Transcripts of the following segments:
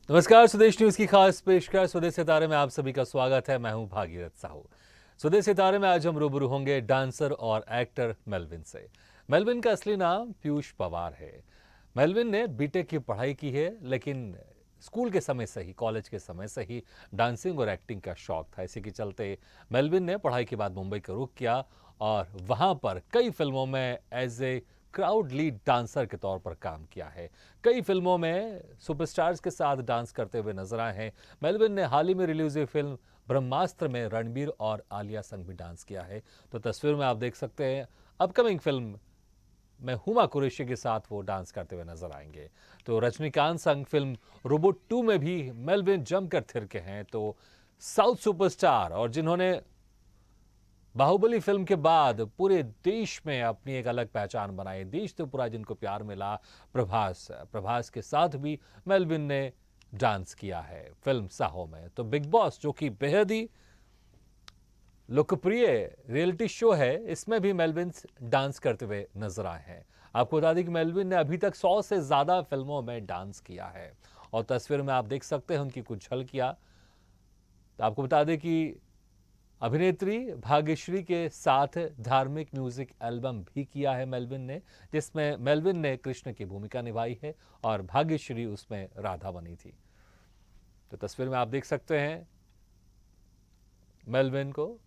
नमस्कार, स्वदेश न्यूज की खास पेशकश स्वदेश सितारे में आप सभी का स्वागत है। मैं हूं भागीरथ साहू। स्वदेश सितारे में आज हम रूबरू होंगे डांसर और एक्टर मेलविन से। मेलविन का असली नाम पीयूष पवार है। मेलविन ने बीटेक की पढ़ाई की है, लेकिन स्कूल के समय से ही, कॉलेज के समय से ही डांसिंग और एक्टिंग का शौक था। इसी के चलते मेलविन ने पढ़ाई के बाद मुंबई का रुख किया और वहां पर कई फिल्मों में as a crowd lead dancer के तौर पर काम किया है। कई फिल्मों में सुपरस्टार्स के साथ डांस करते हुए नजर आए हैं। मेलविन ने हाल ही में रिलीज हुई फिल्म ब्रह्मास्त्र में रणबीर और आलिया संग भी डांस किया है। तो तस्वीर में आप देख सकते हैं अपकमिंग फिल्म में हुमा कुरैशी के साथ वो डांस करते हुए नजर आएंगे। तो रजनीकांत संग फिल्म रोबोट 2 में भी मेलविन जमकर थिरके हैं। तो साउथ सुपरस्टार और जिन्होंने बाहुबली फिल्म के बाद पूरे देश में अपनी एक अलग पहचान बनाई, देश तो पूरा जिनको प्यार मिला, प्रभास के साथ भी मेलविन ने डांस किया है फिल्म साहो में। तो बिग बॉस जो कि बेहद ही लोकप्रिय रियलिटी शो है, इसमें भी मेलविन डांस करते हुए नजर आए हैं। आपको बता दें कि मेलविन ने अभी तक 100 से ज्यादा फिल्मों में डांस किया है और तस्वीर में आप देख सकते हैं उनकी कुछ झलकियां। तो आपको बता दें कि अभिनेत्री भाग्यश्री के साथ धार्मिक म्यूजिक एल्बम भी किया है मेलविन ने, जिसमें मेलविन ने कृष्ण की भूमिका निभाई है और भाग्यश्री उसमें राधा बनी थी। तो तस्वीर में आप देख सकते हैं मेलविन को।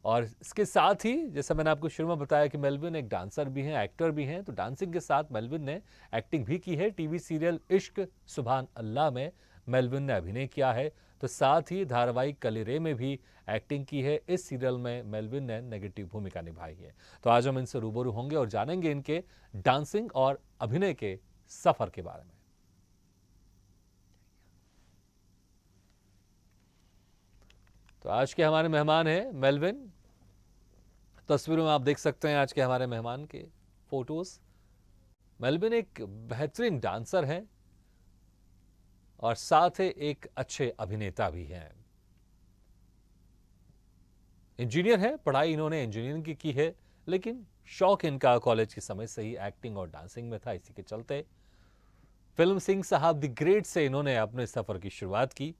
और इसके साथ ही जैसा मैंने आपको शुरू में बताया कि मेलविन एक डांसर भी हैं, एक्टर भी हैं, तो डांसिंग के साथ मेलविन ने एक्टिंग भी की है। टीवी सीरियल इश्क सुभान अल्लाह में मेलविन ने अभिनय किया है। तो साथ ही धारावाहिक कलिरे में भी एक्टिंग की है। इस सीरियल में मेलविन ने नेगेटिव भूमिका निभाई है। तो आज हम इनसे रूबरू होंगे और जानेंगे इनके डांसिंग और अभिनय के सफर के बारे में। तो आज के हमारे मेहमान हैं मेलविन। तस्वीरों में आप देख सकते हैं आज के हमारे मेहमान के फोटोज। मेलविन एक बेहतरीन डांसर हैं और साथ ही एक अच्छे अभिनेता भी हैं। इंजीनियर है, पढ़ाई इन्होंने इंजीनियरिंग की है, लेकिन शौक इनका कॉलेज के समय से ही एक्टिंग और डांसिंग में था। इसी के चलते फिल्म सिंह साहब द ग्रेट से इन्होंने अपने सफर की शुरुआत की।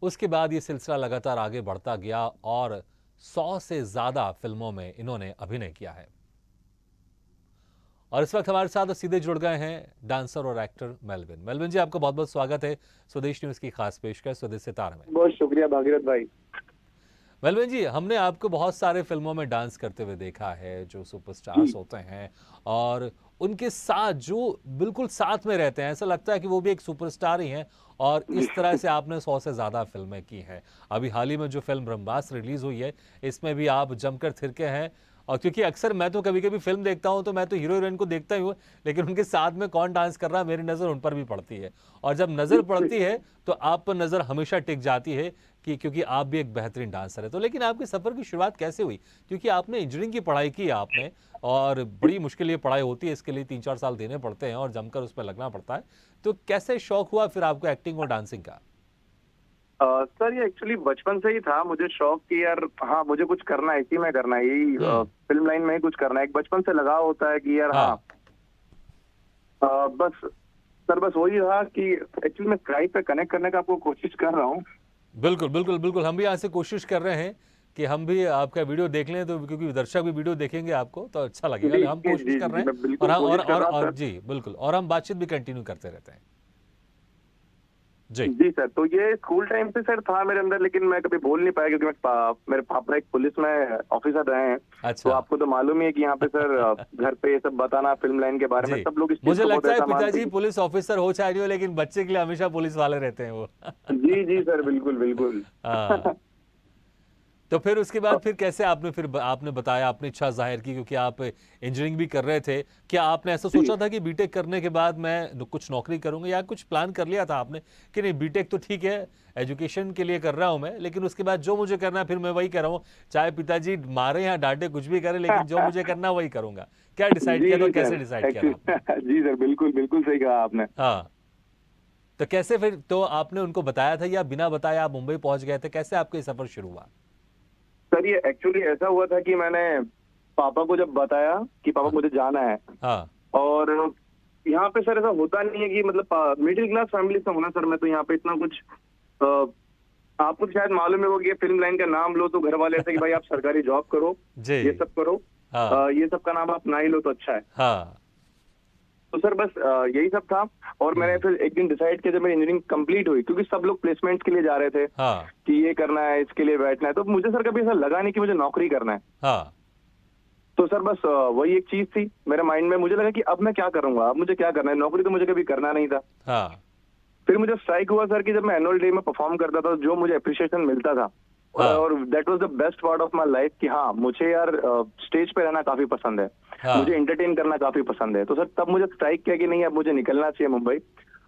उसके बाद ये सिलसिला लगातार आगे बढ़ता गया और 100 से ज्यादा फिल्मों में इन्होंने अभिनय किया है। और इस वक्त हमारे साथ सीधे जुड़ गए हैं डांसर और एक्टर मेलविन। मेलविन जी, आपका बहुत बहुत स्वागत है स्वदेश न्यूज की खास पेशकश स्वदेश सितारे में। बहुत शुक्रिया भागीरथ भाई। मेलविन जी, हमने आपको बहुत सारे फिल्मों में डांस करते हुए देखा है, जो सुपरस्टार्स होते हैं और उनके साथ जो बिल्कुल साथ में रहते हैं, ऐसा लगता है कि वो भी एक सुपरस्टार ही हैं। और इस तरह से आपने 100 से ज़्यादा फिल्में की हैं। अभी हाल ही में जो फिल्म ब्रह्मास्त्र रिलीज हुई है, इसमें भी आप जमकर थिरके हैं। और क्योंकि अक्सर मैं तो कभी कभी फिल्म देखता हूं तो मैं तो हीरो हीरोइन को देखता ही हूँ, लेकिन उनके साथ में कौन डांस कर रहा है मेरी नज़र उन पर भी पड़ती है। और जब नज़र पड़ती है तो आप पर नज़र हमेशा टिक जाती है कि क्योंकि आप भी एक बेहतरीन डांसर है। तो लेकिन आपके सफ़र की शुरुआत कैसे हुई? क्योंकि आपने इंजीनियरिंग की पढ़ाई की आपने, और बड़ी मुश्किल ये पढ़ाई होती है, इसके लिए 3-4 साल देने पड़ते हैं और जमकर उस पर लगना पड़ता है। तो कैसे शौक हुआ फिर आपको एक्टिंग और डांसिंग का? सर ये एक्चुअली बचपन से ही था मुझे शौक कि यार हाँ मुझे कुछ करना है, इसी में करना है, यही फिल्म लाइन में ही कुछ करना है। एक बचपन से लगाव होता है कि यार हाँ, बस सर बस वही रहा कि एक्चुअली मैं स्काइप पे कनेक्ट करने का आपको कोशिश कर रहा हूँ। बिल्कुल बिल्कुल बिल्कुल, हम भी यहाँ से कोशिश कर रहे हैं कि हम भी आपका वीडियो देख लें, तो क्योंकि दर्शक भी वीडियो देखेंगे आपको तो अच्छा लगेगा। हम कोशिश कर रहे मैं हैं और बिल्कुल हम कोशिश कर रहा हूँ और सर। जी बिल्कुल, और हम बातचीत भी कंटिन्यू करते रहते हैं। जी जी सर, तो ये स्कूल टाइम से सर था मेरे अंदर, लेकिन मैं कभी बोल नहीं पाया क्योंकि मेरे पापा एक पुलिस में ऑफिसर रहे हैं। तो अच्छा आपको तो मालूम ही है कि यहाँ पे सर घर पे ये सब बताना फिल्म लाइन के बारे में जी, सब लोग इस चीज मुझे को बहुत लगता है ऐसा मानते पिताजी हैं। पुलिस ऑफिसर हो चाहे नहीं हो, लेकिन बच्चे के लिए हमेशा पुलिस वाले रहते हैं वो। जी जी सर, बिल्कुल बिल्कुल। हाँ, तो फिर उसके बाद फिर कैसे आपने आपने बताया, आपने इच्छा जाहिर की, क्योंकि आप इंजीनियरिंग भी कर रहे थे। क्या आपने ऐसा जी सोचा था कि बीटेक करने के बाद मैं कुछ नौकरी करूंगा, या कुछ प्लान कर लिया था आपने कि नहीं बीटेक तो ठीक है, एजुकेशन के लिए कर रहा हूं मैं, लेकिन उसके बाद जो मुझे करना है फिर मैं वही कर रहा हूँ, चाहे पिताजी मारे या डांटे कुछ भी करें, लेकिन जो मुझे करना वही करूंगा? क्या डिसाइड जी किया था और जी कैसे सर, डिसाइड किया था आपने? जी सर, बिल्कुल बिल्कुल सही कहा आपने। हाँ, तो कैसे फिर तो आपने उनको बताया था या बिना बताए आप मुंबई पहुंच गए थे? कैसे आपका ये सफर शुरू हुआ? सर ये एक्चुअली ऐसा हुआ था कि मैंने पापा को जब बताया कि पापा हाँ मुझे जाना है, हाँ और यहाँ पे सर ऐसा होता नहीं है कि मतलब मिडिल क्लास फैमिली से होना सर। मैं तो यहाँ पे इतना कुछ आपको शायद मालूम है वो कि फिल्म लाइन का नाम लो तो घर वाले ऐसे कि भाई आप सरकारी जॉब करो, जी। ये सब करो, हाँ ये सब का नाम आप ना ही लो तो अच्छा है। हाँ। तो सर बस यही सब था। और मैंने फिर एक दिन डिसाइड किया जब मेरी इंजीनियरिंग कंप्लीट हुई, क्योंकि सब लोग प्लेसमेंट्स के लिए जा रहे थे हाँ कि ये करना है, इसके लिए बैठना है, तो मुझे सर कभी ऐसा लगा नहीं कि मुझे नौकरी करना है। हाँ। तो सर बस वही एक चीज थी मेरे माइंड में। मुझे लगा कि अब मैं क्या करूंगा, अब मुझे क्या करना है, नौकरी तो मुझे कभी करना नहीं था। हाँ। फिर मुझे स्ट्राइक हुआ सर कि जब मैं एनुअल डे में परफॉर्म करता था जो मुझे अप्रिशिएशन मिलता था, हाँ। और that was the best part of my life कि हाँ मुझे यार स्टेज पे रहना काफी पसंद है, हाँ। मुझे एंटरटेन करना काफी पसंद है। तो सर तब मुझे स्ट्राइक किया कि नहीं अब मुझे निकलना चाहिए मुंबई।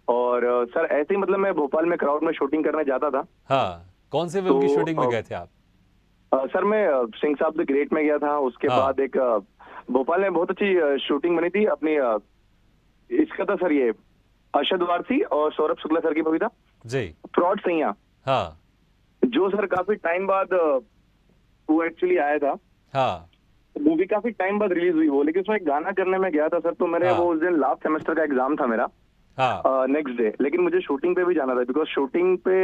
और सर ऐसे ही मतलब मैं भोपाल में क्राउड में शूटिंग करने जाता था। हाँ। कौन से फिल्म की तो शूटिंग में गए थे आप? सर मैं सिंह साहब द ग्रेट में गया था। उसके हाँ। बाद एक भोपाल में बहुत अच्छी शूटिंग बनी थी अपनी इसका था सर, ये अरशद वारसी और सौरभ शुक्ला सर की मूवी था जी। फ्रॉड सैया, हाँ। जो सर काफी टाइम बाद वो एक्चुअली आया था। हाँ। मूवी काफी टाइम बाद रिलीज हुई वो, लेकिन उसमें एक गाना करने में गया था सर। तो मेरे हाँ। वो उस दिन लास्ट सेमेस्टर का एग्जाम था मेरा हाँ। नेक्स्ट डे, लेकिन मुझे शूटिंग पे भी जाना था बिकॉज शूटिंग पे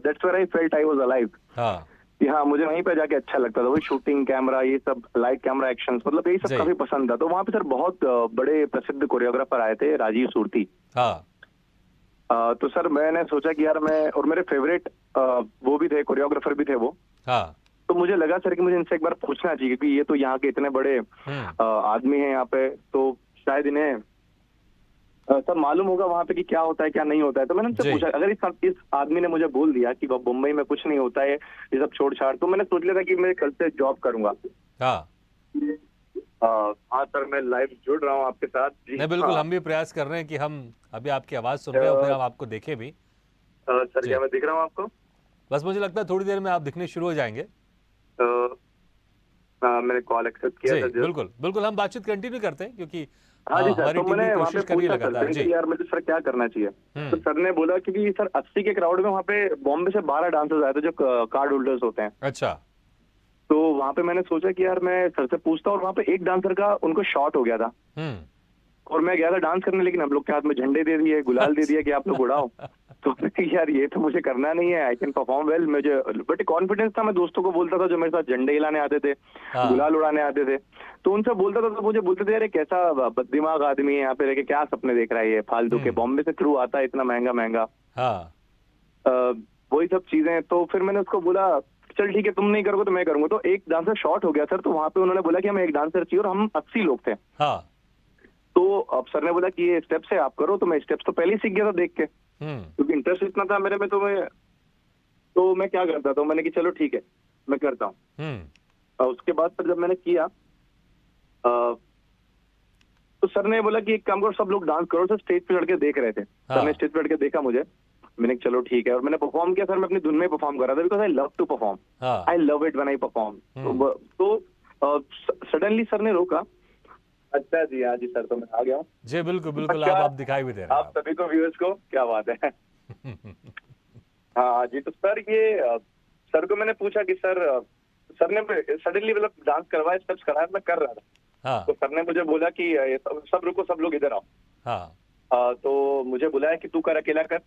that's where I felt I was alive. हाँ। कि हाँ मुझे वहीं पे जाके अच्छा लगता था, वही शूटिंग कैमरा ये सब लाइट कैमरा एक्शंस मतलब यही सब जी। काफी पसंद था। तो वहां पे सर बहुत बड़े प्रसिद्ध कोरियोग्राफर आए थे, राजीव सूर्ती। हाँ। तो सर मैंने सोचा कि यार मैं, और मेरे फेवरेट वो भी थे, कोरियोग्राफर भी थे वो। हाँ। तो मुझे लगा सर कि मुझे इनसे एक बार पूछना चाहिए क्योंकि ये तो यहाँ के इतने बड़े आदमी हैं यहाँ पे, तो शायद इन्हें सब मालूम होगा वहां पे कि क्या होता है क्या नहीं होता है। तो मैंने उनसे जी। पूछा, अगर इस आदमी ने मुझे बोल दिया कि वह मुंबई में कुछ नहीं होता है ये सब छोड़ छाड़, तो मैंने सोच लिया था कि मैं कल से जॉब करूंगा। हाँ। हाँ सर मैं लाइव जुड़ रहा हूँ आपके साथ जी। नहीं बिल्कुल, हाँ हम भी प्रयास कर रहे हैं कि हम अभी आपकी आवाज़ सुन रहे हैं और फिर हम आपको देखें भी। सर जी। क्या मैं दिख रहा हूँ आपको? बस मुझे लगता है थोड़ी देर में आप दिखने शुरू हो जाएंगे। मैंने कॉल एक्सेप्ट किया जी था just। बिल्कुल बिल्कुल, हम बातचीत कंटिन्यू करते हैं क्योंकि हाँ जी सर। हमारी तो टीम भी मैंने वहाँ पे कोशिश कर रही है पूछा सर लगातार। से जी। कि यार मुझे सर क्या करना चाहिए। हम्म। तो सर ने बोला कि सर 80 के क्राउड में वहाँ पे बॉम्बे से 12 डांसर्स आए थे जो कार्ड होल्डर्स होते हैं। अच्छा। तो वहाँ पे मैंने सोचा कि यार मैं सर से पूछता, और वहाँ पे एक डांसर का उनको शॉट हो गया था हम्म। और मैं गया था डांस करने, लेकिन हम लोग के हाथ में झंडे दे दिए, गुलाल दे दिया कि आप लोग उड़ाओ। तो मैंने कहा, यार ये तो मुझे करना नहीं है, आई कैन परफॉर्म वेल। मुझे बट कॉन्फिडेंस था, मैं दोस्तों को बोलता था जो मेरे साथ झंडे हिलाने आते थे, हाँ। गुलाल उड़ाने आते थे, तो उनसे बोलता था। तो मुझे बोलते थे यार ये कैसा बददिमाग आदमी है यहाँ पे रह के क्या सपने देख रहा है ये फालतू के, बॉम्बे से क्रू आता है इतना महंगा महंगा, हाँ। वही सब चीजें। तो फिर मैंने उसको बोला चल ठीक है तुम नहीं करोगे तो मैं करूंगा। तो एक डांसर शॉर्ट हो गया सर, तो वहां पे उन्होंने बोला कि हमें एक डांसर चाहिए, और हम 80 लोग थे। हाँ। तो अब सर ने बोला कि ये स्टेप्स है आप करो, तो मैं स्टेप्स तो पहले ही सीख गया था देख के, क्योंकि इंटरेस्ट इतना था मेरे में। तो मैं क्या करता था, मैंने कि चलो ठीक है मैं करता हूँ। और उसके बाद फिर जब मैंने किया तो सर ने बोला कि एक काम करो सब लोग डांस करो। सर स्टेज पे चढ़ के देख रहे थे, सर ने स्टेज पे चढ़ के देखा मुझे, मैंने कहा, चलो ठीक है। और मैंने परफॉर्म किया सर, मैं अपनी धुन में परफॉर्म कर रहा था because I love to perform, I love it when I perform. तो सडनली सर ने रोका। अच्छा जी, हाँ जी सर, तो मैं आ गया हूँ जी बिल्कुल बिल्कुल, आप दिखाई भी दे रहे हैं आप सभी को, व्यूअर्स को, क्या बात है। हाँ जी। तो सर ये सर को मैंने पूछा कि सर ने सडनली मतलब डांस करवाया, स्टेप्स कराया, मैं कर रहा था। हाँ। तो सर ने मुझे बोला कि सब रुको, सब लोग इधर आओ। हाँ। तो मुझे बुलाया कि तू कर, अकेला कर।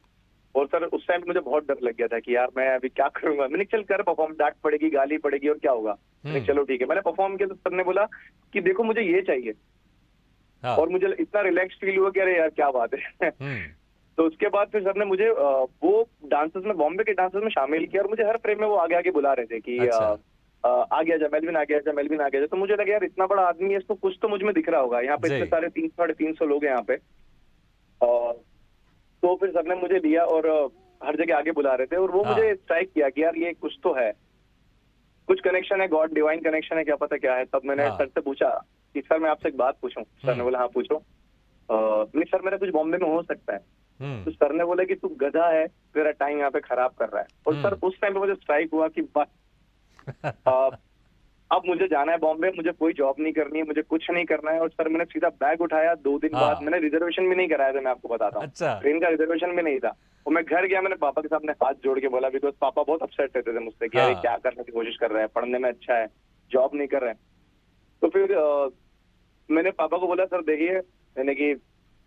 और सर उस टाइम मुझे बहुत डर लग गया था कि यार मैं अभी क्या करूंगा। मैंने चल कर परफॉर्म, डांट पड़ेगी, गाली पड़ेगी और क्या होगा। मैंने चलो ठीक है, मैंने परफॉर्म किया। तो सर ने बोला कि देखो मुझे ये चाहिए। हाँ। और मुझे इतना रिलैक्स फील हुआ कि अरे यार क्या बात है। तो उसके बाद फिर सर ने मुझे वो डांसर्स में, बॉम्बे के डांसर्स में शामिल किया, और मुझे हर फ्रेम में वो आगे आगे बुला रहे थे कि आ गया जा मेलविन, आ गया जा मेलविन, आ गया जा। तो मुझे लगा यार इतना बड़ा आदमी है, इसको कुछ तो मुझ में दिख रहा होगा। यहाँ पे इतने सारे 300-350 लोग हैं यहाँ पे। तो फिर सर ने मुझे लिया और हर जगह आगे बुला रहे थे, और वो मुझे स्ट्राइक किया कि यार ये कुछ तो है, कुछ कनेक्शन है, गॉड डिवाइन कनेक्शन है, क्या पता क्या है। तब मैंने सर से पूछा कि सर मैं आपसे एक बात पूछूं। सर ने बोला हाँ पूछो। नहीं सर मेरा कुछ बॉम्बे में हो सकता है। तो सर ने बोला कि तू गधा है, तेरा टाइम यहाँ पे खराब कर रहा है। और सर उस टाइम पे मुझे स्ट्राइक हुआ कि बस अब मुझे जाना है बॉम्बे, मुझे कोई जॉब नहीं करनी है, मुझे कुछ नहीं करना है। और सर मैंने सीधा बैग उठाया। 2 दिन बाद मैंने रिजर्वेशन भी नहीं कराया था, मैं आपको बताता हूँ। ट्रेन का रिजर्वेशन भी नहीं था। और मैं घर गया, मैंने पापा के सामने हाथ जोड़ के बोला, बिकॉज पापा बहुत अपसेट रहते थे मुझसे कि यार क्या करने की कोशिश कर रहे हैं, पढ़ने में अच्छा है, जॉब नहीं कर रहे हैं। तो फिर मैंने पापा को बोला सर देखिए, मैंने कि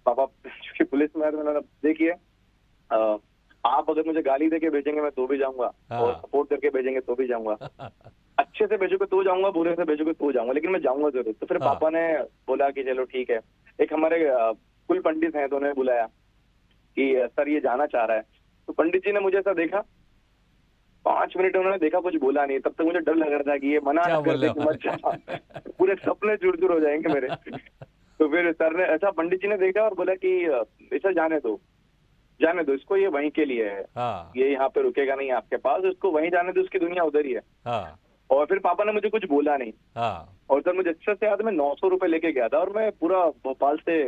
पापा चूंकि पुलिस में है तो मैंने कहा, देखिए आप अगर मुझे गाली देके भेजेंगे मैं तो भी जाऊंगा, और हाँ। सपोर्ट करके भेजेंगे तो भी जाऊंगा, अच्छे से भेजोगे तो जाऊंगा, बुरे से भेजोगे तो जाऊंगा, लेकिन मैं जाऊंगा जरूर। तो फिर हाँ। पापा ने बोला कि चलो ठीक है। एक हमारे कुल पंडित हैं तो उन्होंने बुलाया कि सर ये जाना चाह रहा है। तो पंडित जी ने मुझे ऐसा देखा, 5 मिनट उन्होंने देखा, कुछ बोला नहीं। तब तक मुझे डर लग रहा था कि ये मना क्या न कर बोल दे रहे कि हो? मत जा, पूरे सपने चूर-चूर हो जाएंगे मेरे। तो फिर सर ने ऐसा, पंडित जी ने देखा और बोला कि इसे जाने दो, जाने दो इसको, ये वहीं के लिए है, हाँ। ये यहाँ पे रुकेगा नहीं आपके पास, इसको वहीं जाने दो, उसकी दुनिया उधर ही है। हाँ। और फिर पापा ने मुझे कुछ बोला नहीं। हाँ। और सर मुझे अच्छे से याद है, मैं 900 रुपए लेके गया था और मैं पूरा भोपाल से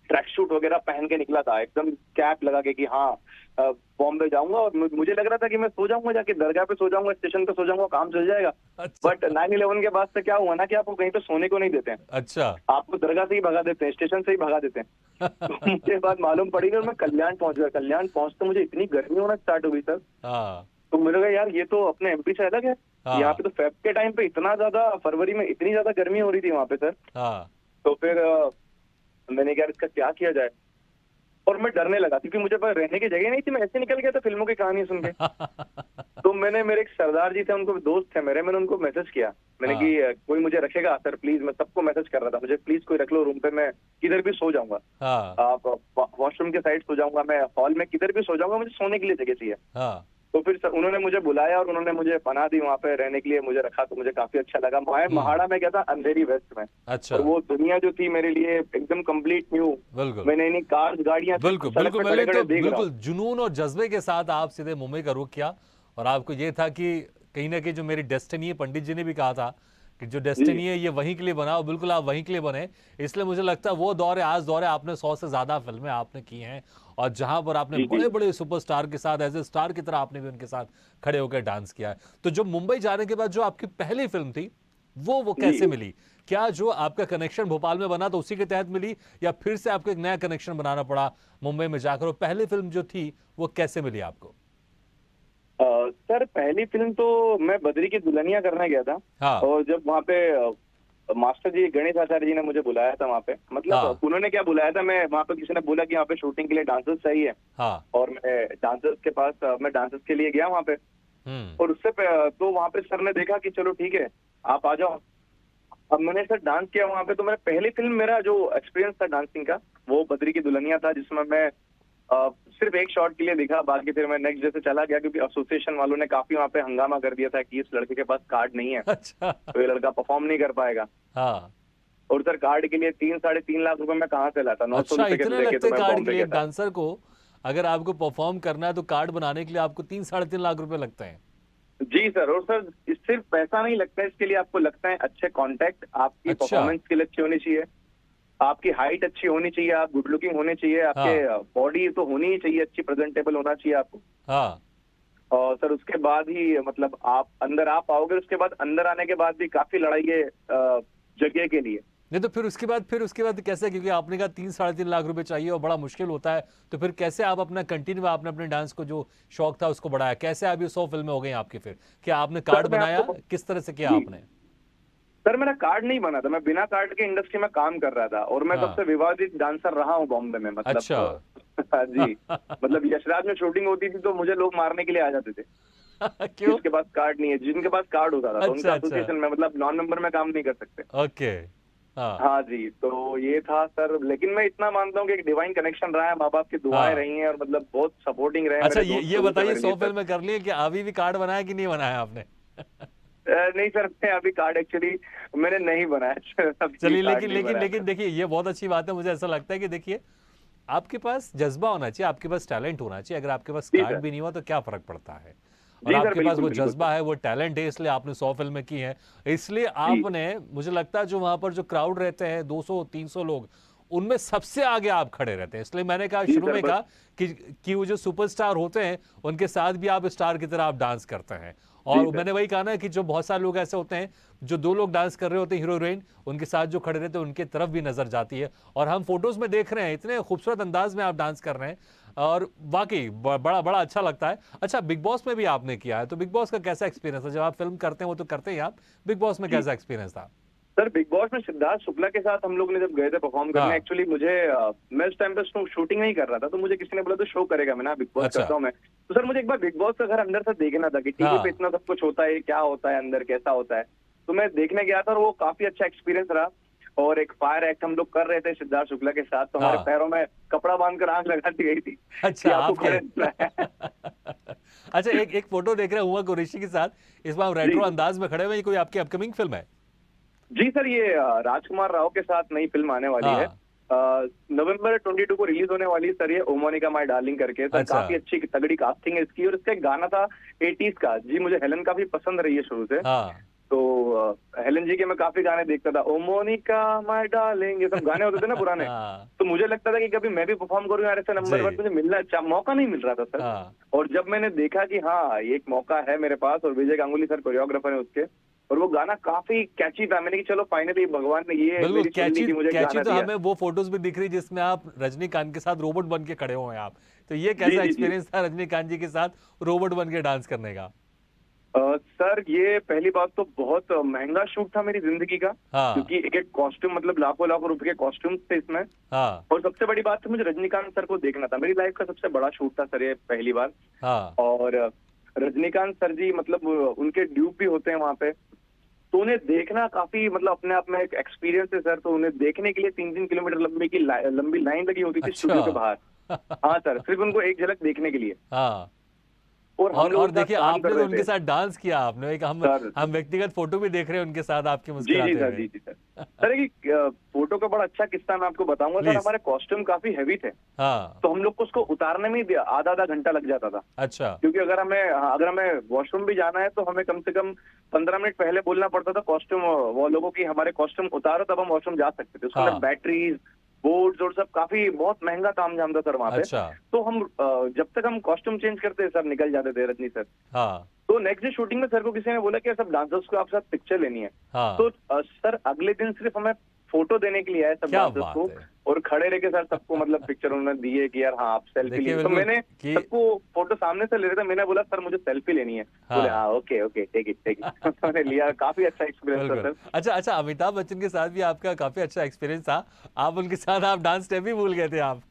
ट्रैक सूट वगैरह पहन के निकला था, एकदम कैप लगा के कि हाँ बॉम्बे जाऊंगा। और मुझे लग रहा था कि मैं सो जाऊंगा, जाके दरगाह पे सो जाऊंगा, स्टेशन पे सो जाऊंगा, काम चल जाएगा। अच्छा। बट 9/11 के बाद से क्या हुआ ना कि आपको कहीं पे सोने को नहीं देते हैं, अच्छा। आपको दरगाह से ही भगा देते हैं, स्टेशन से ही भगा देते हैं। तो मुझे बात मालूम पड़ी और मैं कल्याण पहुंच गया। कल्याण पहुंचते मुझे इतनी गर्मी होना स्टार्ट हो गई सर। हाँ। तो मुझे लगा यार ये तो अपने एमपी से अलग है, हाँ। यहाँ पे तो फेब के टाइम पे इतना ज्यादा, फरवरी में इतनी ज्यादा गर्मी हो रही थी वहां पे सर। हाँ। तो फिर मैंने कहा इसका क्या किया जाए, और मैं डरने लगा क्योंकि मुझे पास रहने की जगह नहीं थी। मैं ऐसे निकल गया था फिल्मों की कहानी सुन के। तो मैंने, मेरे एक सरदार जी थे, उनको दोस्त थे मेरे, मैंने उनको मैसेज किया, मैंने हाँ। कि कोई मुझे रखेगा सर प्लीज। मैं सबको मैसेज कर रहा था, मुझे प्लीज कोई रख लो रूम पे, मैं किधर भी सो जाऊंगा, हाँ। आप वॉशरूम के साइड सो जाऊंगा, मैं हॉल में किधर भी सो जाऊंगा, मुझे सोने के लिए जगह चाहिए। हाँ। तो फिर सर उन्होंने मुझे बुलाया और उन्होंने मुझे पनाह दी, वहाँ पे रहने के लिए मुझे रखा, तो मुझे काफी अच्छा लगा। मैं महाड़ा में गया था, अंधेरी वेस्ट में, अच्छा। और वो दुनिया जो थी मेरे लिए एकदम कंप्लीट न्यू। बिल्कुल। मैं नई नई कार्स, गाड़ियां बिल्कुल सड़क बिल्कुल, पे मैंने खड़े तो खड़े देख रहा बिल्कुल हूँ। जुनून और जज्बे के साथ आप सीधे मुंबई का रुख किया, और आपको ये था कि कहीं ना कहीं जो मेरी डेस्टिनी है, पंडित जी ने भी कहा था कि जो डेस्टिनी जी है ये वहीं के लिए बनाओ, बिल्कुल आप वहीं के लिए बने। इसलिए मुझे लगता है वो दौर है, आज दौर है, आपने 100 से ज्यादा फिल्में आपने की हैं, और जहां पर आपने जी जी बड़े बड़े सुपरस्टार के साथ एज ए स्टार की तरह आपने भी उनके साथ खड़े होकर डांस किया है। तो जो मुंबई जाने के बाद जो आपकी पहली फिल्म थी वो जी। कैसे मिली? क्या जो आपका कनेक्शन भोपाल में बना तो उसी के तहत मिली, या फिर से आपको एक नया कनेक्शन बनाना पड़ा मुंबई में जाकर? और पहली फिल्म जो थी वो कैसे मिली आपको? सर पहली फिल्म तो मैं बद्री की दुल्हनिया करने गया था। हाँ। और जब वहाँ पे मास्टर जी गणेश आचार्य जी ने मुझे बुलाया था वहाँ पे, मतलब हाँ। उन्होंने क्या बुलाया था, मैं वहाँ पे, किसी ने बोला कि यहाँ पे शूटिंग के लिए डांसर्स चाहिए, हाँ। और मैं डांसर्स के पास, मैं डांसर्स के लिए गया वहाँ पे। और उससे तो वहाँ पे सर ने देखा कि चलो ठीक है आप आ जाओ। अब मैंने सर डांस किया वहाँ पे, तो मेरा पहली फिल्म, मेरा जो एक्सपीरियंस था डांसिंग का, वो बद्री की दुल्हनिया था, जिसमें मैं सिर्फ एक शॉट के लिए दिखा, बाकी फिर मैं नेक्स्ट डे से चला गया, क्योंकि एसोसिएशन वालों ने काफी वहाँ पे हंगामा कर दिया था कि इस लड़के के पास कार्ड नहीं है, अच्छा। तो ये लड़का परफॉर्म नहीं कर पाएगा। हाँ। और सर कार्ड के लिए 3-3.5 लाख रुपए मैं कहाँ से लाता, 900 अच्छा, रुपए के इतने लेके लगते तो मैं कार्ड के बॉम्बे लिए गया एक था। डांसर को? अगर आपको परफॉर्म करना है तो कार्ड बनाने के लिए आपको 3-3.5 लाख रुपए लगते हैं? जी सर, और सर सिर्फ पैसा नहीं लगता है इसके लिए, आपको लगता है अच्छे कॉन्टेक्ट, आपकी अच्छा। परफॉर्मेंस स्किल अच्छी होनी चाहिए, आपकी हाइट अच्छी होनी चाहिए, आप गुड लुकिंग होने चाहिए, आपके बॉडी तो होनी ही चाहिए, अच्छी प्रेजेंटेबल होना चाहिए आपको। हाँ। और सर उसके बाद ही, मतलब आप अंदर आ पाओगे। उसके बाद अंदर आने के बाद भी काफी लड़ाई है जगह के लिए। नहीं तो फिर उसके बाद कैसे? क्योंकि आपने कहा 3-3.5 लाख रुपए चाहिए और बड़ा मुश्किल होता है, तो फिर कैसे आप अपना कंटिन्यू, आपने अपने डांस को जो शौक था उसको बढ़ाया कैसे? आप ये 100 फिल्में हो गई आपकी, फिर क्या आपने कार्ड मैं बनाया, आपको, किस तरह से किया जी आपने? सर मेरा कार्ड नहीं बना था, मैं बिना कार्ड के इंडस्ट्री में काम कर रहा था, और मैं हाँ। सबसे विवादित डांसर रहा हूँ बॉम्बे में, मतलब अच्छा। जी, मतलब यशराज में शूटिंग होती थी तो मुझे लोग मारने के लिए आ जाते थे, क्यों? जिसके पास कार्ड नहीं है। जिनके पास कार्ड होता था तो उनका अच्छा। एसोसिएशन में, मतलब नॉन मेंबर में काम नहीं कर सकते। ओके। हाँ। हाँ जी, तो ये था सर। लेकिन मैं इतना मानता हूँ कि एक डिवाइन कनेक्शन रहा है, माँ बाप की दुआएं हाँ। रही हैं, और मतलब बहुत सपोर्टिंग रहे अच्छा, मेरे दोस्त ये लोग थे बताइए, मेरे 100 लिए सर। फिल्में कर ली है कि अभी भी कार्ड बनाया कि नहीं बनाया आपने? नहीं सर, मैं अभी कार्ड एक्चुअली मैंने नहीं बनाया सर, अभी चलिए, कार्ड लेकिन नहीं लेकिन बनाया लेकिन सर। देखिए, ये बहुत अच्छी बात है। मुझे ऐसा लगता है कि देखिए, आपके पास जज्बा होना चाहिए, आपके पास टैलेंट होना चाहिए। अगर आपके पास जी कार्ड सर। भी नहीं हुआ तो क्या फर्क पड़ता है? और जी सर, आपके पास बिल्कुल वो बिल्कुल सर। जज्बा है, वो टैलेंट है, इसलिए आपने 100 फिल्में की हैं। इसलिए जी आपने, मुझे लगता है जो वहां पर जो क्राउड रहते हैं 200-300 लोग, उनमें सबसे आगे आप खड़े रहते हैं। इसलिए मैंने कहा, जी शुरू सर, में बस। कहा कि वो जो सुपरस्टार होते हैं उनके साथ भी आप स्टार की तरह आप डांस करते हैं। जी और सर। मैंने वही कहा ना कि जो बहुत सारे लोग ऐसे होते हैं, जो 2 लोग डांस कर रहे होते हैं, हीरो हीरोइन, उनके साथ जो खड़े रहते हैं उनके तरफ भी नजर जाती है। और हम फोटोज में देख रहे हैं, इतने खूबसूरत अंदाज में आप डांस कर रहे हैं, और वाकई बड़ा बड़ा अच्छा लगता है। अच्छा, बिग बॉस में भी आपने किया है, तो बिग बॉस का कैसा एक्सपीरियंस था? जब आप फिल्म करते हैं वो तो करते ही आप, बिग बॉस में जी कैसा एक्सपीरियंस था? सर बिग बॉस में सिद्धार्थ शुक्ला के साथ हम लोग ने जब गए थे परफॉर्म करने, हाँ। एक्चुअली मुझे मैं उस टाइम पे शूटिंग नहीं कर रहा था, तो मुझे किसी ने बोला तो शो करेगा, मैं ना बिग बॉस अच्छा। करता हूँ मैं। तो सर मुझे एक बार बिग बॉस का घर अंदर से देखना था कि टीवी हाँ। पे इतना सब कुछ होता है, क्या होता है अंदर, कैसा होता है। तो मैं देखने गया था और वो काफी अच्छा एक्सपीरियंस रहा। और एक फायर एक्ट हम लोग कर रहे थे सिद्धार्थ शुक्ला के साथ, तो हमारे हाँ। पैरों में कपड़ा बांधकर आग लगा दी गई थी कि अच्छा आपको आपके खड़े रहना है। अच्छा एक एक फोटो देख रहे हुआ कुरैशी के साथ, इस बार जी रेट्रो अंदाज में खड़े हुए, ये कोई आपकी अपकमिंग फिल्म है? जी सर, ये राजकुमार राव के साथ नई फिल्म आने वाली है। हाँ। नवंबर 22 को रिलीज होने वाली है सर, ये ओ मोनिका माय डार्लिंग करके। सर अच्छा। काफी अच्छी तगड़ी कास्टिंग है इसकी, और इसका एक गाना था 80s का। जी मुझे हेलन काफी पसंद रही है शुरू से। हाँ। तो हेलन जी के मैं काफी गाने देखता था, ओ मोनिका माय डार्लिंग, ये सब गाने होते थे ना पुराने। हाँ। तो मुझे लगता था कि कभी मैं भी परफॉर्म करूं यार ऐसे नंबर, जी। बट मुझे मौका नहीं मिल रहा था सर। हाँ। और जब मैंने देखा कि हाँ ये एक मौका है मेरे पास, और विजय गांगुली सर कोरियोग्राफर है उसके, और वो गाना काफी कैची था, मैंने कि चलो फाइनली भगवान ने ये बिल्कुल मेरी सुननी की मुझे एक कैची गाना तो दिया। हमें वो फोटोज भी दिख रही जिसमें आप रजनीकांत के साथ रोबोट बन के खड़े हुए हैं आप, तो ये जी कैसा जी जी। एक्सपीरियंस था रजनीकांत जी के साथ रोबोट बन के डांस करने का? सर ये पहली बात तो बहुत महंगा शूट था मेरी जिंदगी का, हाँ। क्योंकि एक एक कॉस्ट्यूम मतलब लाखों लाखों रुपए के कॉस्ट्यूम्स थे इसमें। हाँ। और सबसे बड़ी बात थी, मुझे रजनीकांत सर को देखना था, मेरी लाइफ का सबसे बड़ा शूट था सर ये, पहली बार। हाँ। और रजनीकांत सर जी मतलब उनके ड्यूब भी होते हैं वहां पे, तो उन्हें देखना काफी मतलब अपने आप में एक एक्सपीरियंस है सर। तो उन्हें देखने के लिए 3-3 किलोमीटर लंबी लाइन लगी होती थी अच्छा। स्टूडियो के बाहर। हाँ सर, सिर्फ उनको एक झलक देखने के लिए। हाँ। और हम लोग और उनके साथ देखिए काम आपने कर तो रहे उनके थे साथ डांस किया, आपने एक सर। हम व्यक्तिगत फोटो भी देख रहे हैं उनके साथ आपके जी जी मुस्कुराते सर, हुए। जी जी सर। सर एक फोटो का बड़ा अच्छा किस्सा मैं आपको बताऊंगा सर। प्लीज। हमारे कॉस्ट्यूम काफी हैवी थे, हाँ। तो हम लोग को उसको उतारने में ही आधा आधा घंटा लग जाता था। अच्छा। क्योंकि अगर हमें वॉशरूम भी जाना है तो हमें कम से कम 15 मिनट पहले बोलना पड़ता था कॉस्ट्यूम वो लोगों की, हमारे कॉस्ट्यूम उतारो तब हम वॉशरूम जा सकते थे। उसके अंदर हाँ। बैटरीज, बोर्ड्स और सब काफी बहुत महंगा तामझाम था सर वहाँ पे। अच्छा। तो हम जब तक हम कॉस्ट्यूम चेंज करते सर निकल जाते थे रजनी सर। हाँ। तो नेक्स्ट डे शूटिंग में सर को किसी ने बोला कि सब डांसर्स को आपके साथ पिक्चर लेनी है। हाँ। तो सर अगले दिन सिर्फ हमें फोटो देने के लिए आए सब क्या डांसर्स बात को, है। और खड़े रह के सर सबको मतलब पिक्चर उन्होंने दिए कि यार हाँ आप सेल्फी देखिए लीजिए। तो बिल्कुल मैंने कि सबको फोटो सामने से ले रहे थे, मैंने बोला सर मुझे सेल्फी लेनी है। बोले हाँ। हाँ okay okay take it take it. मैंने लिया, काफी अच्छा एक्सपीरियंस था बिल्कुल। सर। अच्छा अच्छा, अमिताभ बच्चन के साथ भी आपका काफी अच्छा एक्सपीरियंस था, आप उनके साथ आप डांस स्टेप भी भूल गए थे आप।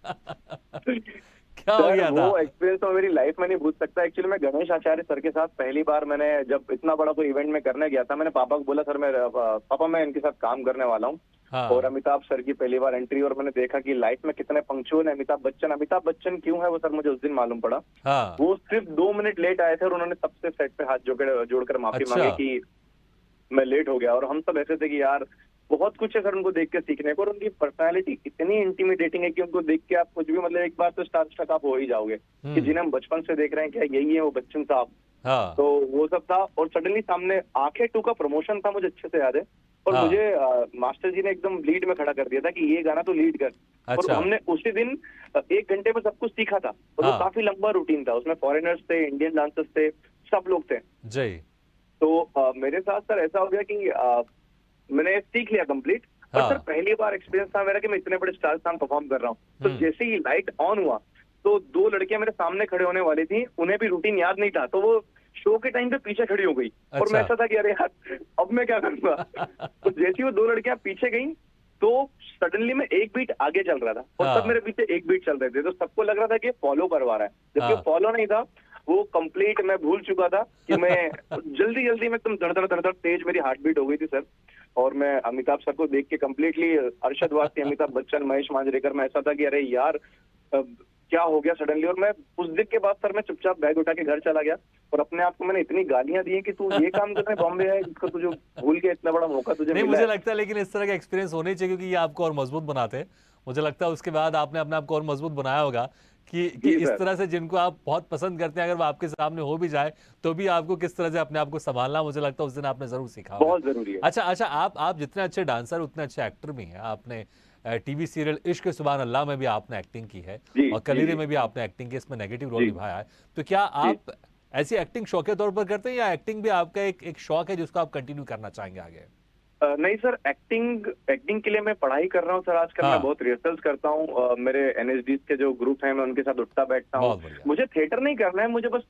क्या हो सर गया वो था? एक्सपीरियंस तो मेरी लाइफ में नहीं भूल सकता। एक्चुअली मैं गणेश आचार्य सर के साथ पहली बार मैंने जब इतना बड़ा कोई इवेंट में करने गया था, मैंने पापा को बोला सर पापा मैं इनके साथ काम करने वाला हूँ। और हाँ। अमिताभ सर की पहली बार एंट्री, और मैंने देखा कि लाइफ में कितने पंक्चुअल है अमिताभ बच्चन क्यों है वो सर मुझे उस दिन मालूम पड़ा। हाँ। वो सिर्फ 2 मिनट लेट आए थे और उन्होंने सबसे सेट पे हाथ जोड़कर माफी अच्छा। मांगी कि मैं लेट हो गया। और हम सब ऐसे थे कि यार बहुत कुछ है सर उनको देख के सीखने को, और उनकी पर्सनालिटी इतनी इंटिमिडेटिंग है कि उनको देख के आप कुछ भी मतलब एक बार तो स्टार स्टक आप हो ही जाओगे कि जिन्हें हम बचपन से देख रहे हैं, क्या यही है वो बच्चन साहब। हाँ। तो वो सब था, और सडनली सामने आंखें 2 का प्रमोशन था, मुझे अच्छे से याद है। और हाँ। मुझे मास्टर जी ने एकदम लीड में खड़ा कर दिया था कि ये गाना तो लीड कर। और अच्छा। हमने उसी दिन 1 घंटे में सब कुछ सीखा था, और वो हाँ। काफी लंबा रूटीन था, उसमें फॉरेनर्स थे, इंडियन डांसर्स थे, सब लोग थे। जी। तो मेरे साथ सर ऐसा हो गया कि मैंने सीख लिया कंप्लीट। पर सर हाँ। पहली बार एक्सपीरियंस था मेरा कि मैं इतने बड़े स्टार के साथ परफॉर्म कर रहा हूँ। तो जैसे ही लाइट ऑन हुआ तो 2 लड़कियां मेरे सामने खड़े होने वाली थी, उन्हें भी रूटीन याद नहीं था, तो वो शो के टाइम पे पीछे खड़ी हो गई। और मैं अच्छा। ऐसा था कि अरे यार अब मैं क्या करूंगा। तो जैसे ही वो 2 लड़कियां पीछे गई तो सडनली मैं एक बीट आगे चल रहा था, और हाँ। सब मेरे पीछे एक बीट चल रहे थे, तो सबको लग रहा था कि ये फॉलो करवा रहा है, जबकि हाँ। फॉलो नहीं था। वो कंप्लीट मैं भूल चुका था कि मैं जल्दी जल्दी में एकदम धड़ तेज मेरी हार्ट बीट हो गई थी सर। और मैं अमिताभ सर को देख के कंप्लीटली अरशद वारसी, अमिताभ बच्चन, महेश मांजरेकर में ऐसा था कि अरे यार क्या हो गया सडनली। और मैं उस दिन के बाद सर मैं चुपचाप बैग उठा के घर चला गया, और अपने आप को मैंने इतनी गालियां दी कि तू ये काम करने बॉम्बे है, जिसको तुझे भूल के इतना बड़ा मौका तुझे नहीं मिला मुझे है। लगता है लेकिन इस तरह का एक्सपीरियंस होने चाहिए क्योंकि ये आपको और मजबूत बनाते हैं। मुझे लगता है उसके बाद आपने अपने आप को और मजबूत बनाया होगा कि जी इस सर। तरह से जिनको आप बहुत पसंद करते हैं अगर वो आपके सामने हो भी जाए तो भी आपको किस तरह से अपने आप को संभालना, मुझे लगता है उस दिन आपने जरूर सीखा होगा। बहुत जरूरी है। अच्छा अच्छा, आप जितने अच्छे डांसर उतने अच्छे एक्टर भी हैं। आपने टीवी सीरियल इश्क सुभान अल्लाह में भी आपने एक्टिंग की है जी और जी कलीरे जी में भी आपने एक्टिंग की, इसमें नेगेटिव रोल जी निभाया है। तो क्या जी। आप ऐसी एक्टिंग शौक के तौर पर करते हैं या एक्टिंग भी आपका एक शौक है जिसको आप कंटिन्यू करना चाहेंगे आगे? नहीं सर, एक्टिंग एक्टिंग के लिए मैं पढ़ाई कर रहा हूँ सर। आजकल हाँ। मैं बहुत रिहर्सल्स करता हूँ। मेरे एनएसडी के जो ग्रुप हैं मैं उनके साथ उठता बैठता हूँ। बहुत बढ़िया। मुझे थिएटर नहीं करना है, मुझे बस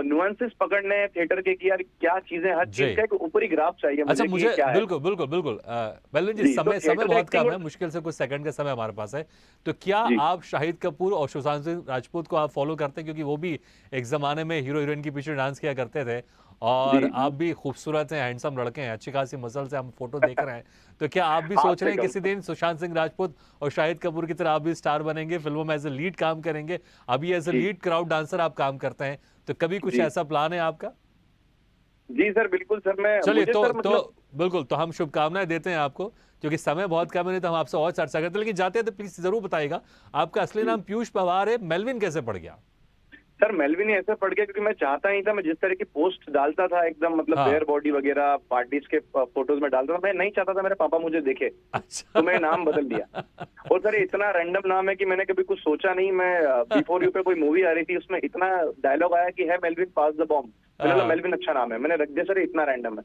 नुआंसेस पकड़ने हैं थिएटर के कि यार क्या चीजें, हर जी। चीज का एक ऊपरी ग्राफ चाहिए अच्छा, मुझे कि मुझे ये क्या है। बिल्कुल, बिल्कुल, बिल्कुल मेलविन जी, जी, तो समय थिएटर समय का बहुत एक्टिंग कम है, और मुश्किल से कुछ सेकंड का समय हमारे पास है। तो क्या जी आप शाहिद कपूर और सुशांत सिंह राजपूत को आप फॉलो करते हैं? क्योंकि वो भी एक ज़माने में हीरो-हीरोइन के पीछे डांस किया करते थे और जी आप भी खूबसूरत हैं, हैंडसम लड़के हैं, अच्छी खासी मसल से हम फ़ोटो देख रहे हैं। तो क्या आप भी हाथ सोच से रहे हैं कम। किसी दिन सुशांत सिंह राजपूत और शाहिद कपूर की तरह आप भी स्टार बनेंगे, फ़िल्मों में एज़ अ लीड काम करेंगे? अभी एज़ अ जी लीड क्राउड डांसर आप काम करते हैं, तो कभी कुछ जी ऐसा प्लान है आपका? जी सर, बिल्कुल सर। मैं चलिए मुझे सर तो मतलब बिल्कुल, तो हम शुभकामनाएँ देते हैं आपको, क्योंकि समय बहुत कम है, नहीं तो हम आपसे और चर्चा करते। लेकिन जाते हैं तो प्लीज़ ज़रूर बताइएगा, आपका असली जी नाम पीयूष पवार है, मेलविन कैसे पड़ गया? सर, मेलविन ही ऐसे पड़ गया क्योंकि मैं चाहता नहीं था। मैं जिस तरह की पोस्ट डालता था एकदम मतलब हाँ, बेयर बॉडी वगैरह पार्टीज के फोटोज में डालता था, मैं नहीं चाहता था मेरे पापा मुझे देखे, अच्छा। तो मैं नाम बदल दिया। और सर ये इतना रैंडम नाम है कि मैंने कभी कुछ सोचा नहीं। मैं बिफोर यू पे कोई मूवी आ रही थी, उसमें इतना डायलॉग आया कि है मेलविन पास द बॉम्ब। मैंने बोला हाँ। मेलविन अच्छा नाम है, मैंने रख दिया। सर ये इतना रैंडम है,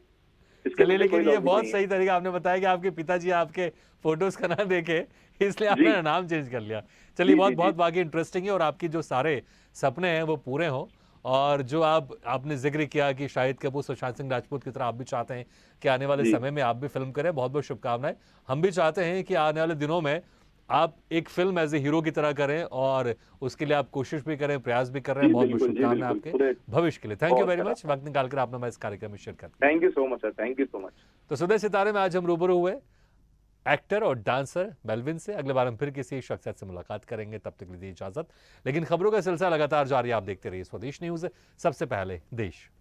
इसके चलिए, पीछे लेकिन कोई ये लॉजिक बहुत नहीं है। सही तरीका आपने बताया कि आपके पिताजी आपके फ़ोटोज़ का ना देखे, इसलिए जी आपने नाम चेंज कर लिया। चलिए, जी बहुत जी जी बहुत वाक़ई इंटरेस्टिंग है और आपकी जो सारे सपने हैं, वो पूरे हों और जो आपने ज़िक्र किया कि शाहिद कपूर, सुशांत सिंह राजपूत की तरह आप भी चाहते हैं कि आने वाले जी समय में आप भी फ़िल्म करें, बहुत-बहुत शुभकामनाएँ। हम भी चाहते हैं कि आने वाले दिनों में आप एक फ़िल्म एज़ ए हीरो की तरह करें और उसके लिए आप कोशिश भी करें, प्रयास भी कर रहे हैं। बहुत-बहुत जी शुभकामनाएँ बिल्कुल, आपके पूरे भविष्य के लिए। थैंक यू बहुत वेरी सारा। मच, वक़्त निकाल कर आपने हमारे इस कार्यक्रम में शिरकत की। Thank you so much sir, thank you so much. तो सुबह सितारे में आज हम रूबरू हुए एक्टर और डांसर मेलविन से। अगले बार हम फिर किसी शख्सियत से मुलाकात करेंगे, तब तक लीजिए इजाजत। लेकिन खबरों का सिलसिला लगातार जारी, आप देखते रहिए स्वदेश न्यूज़, सबसे पहले देश।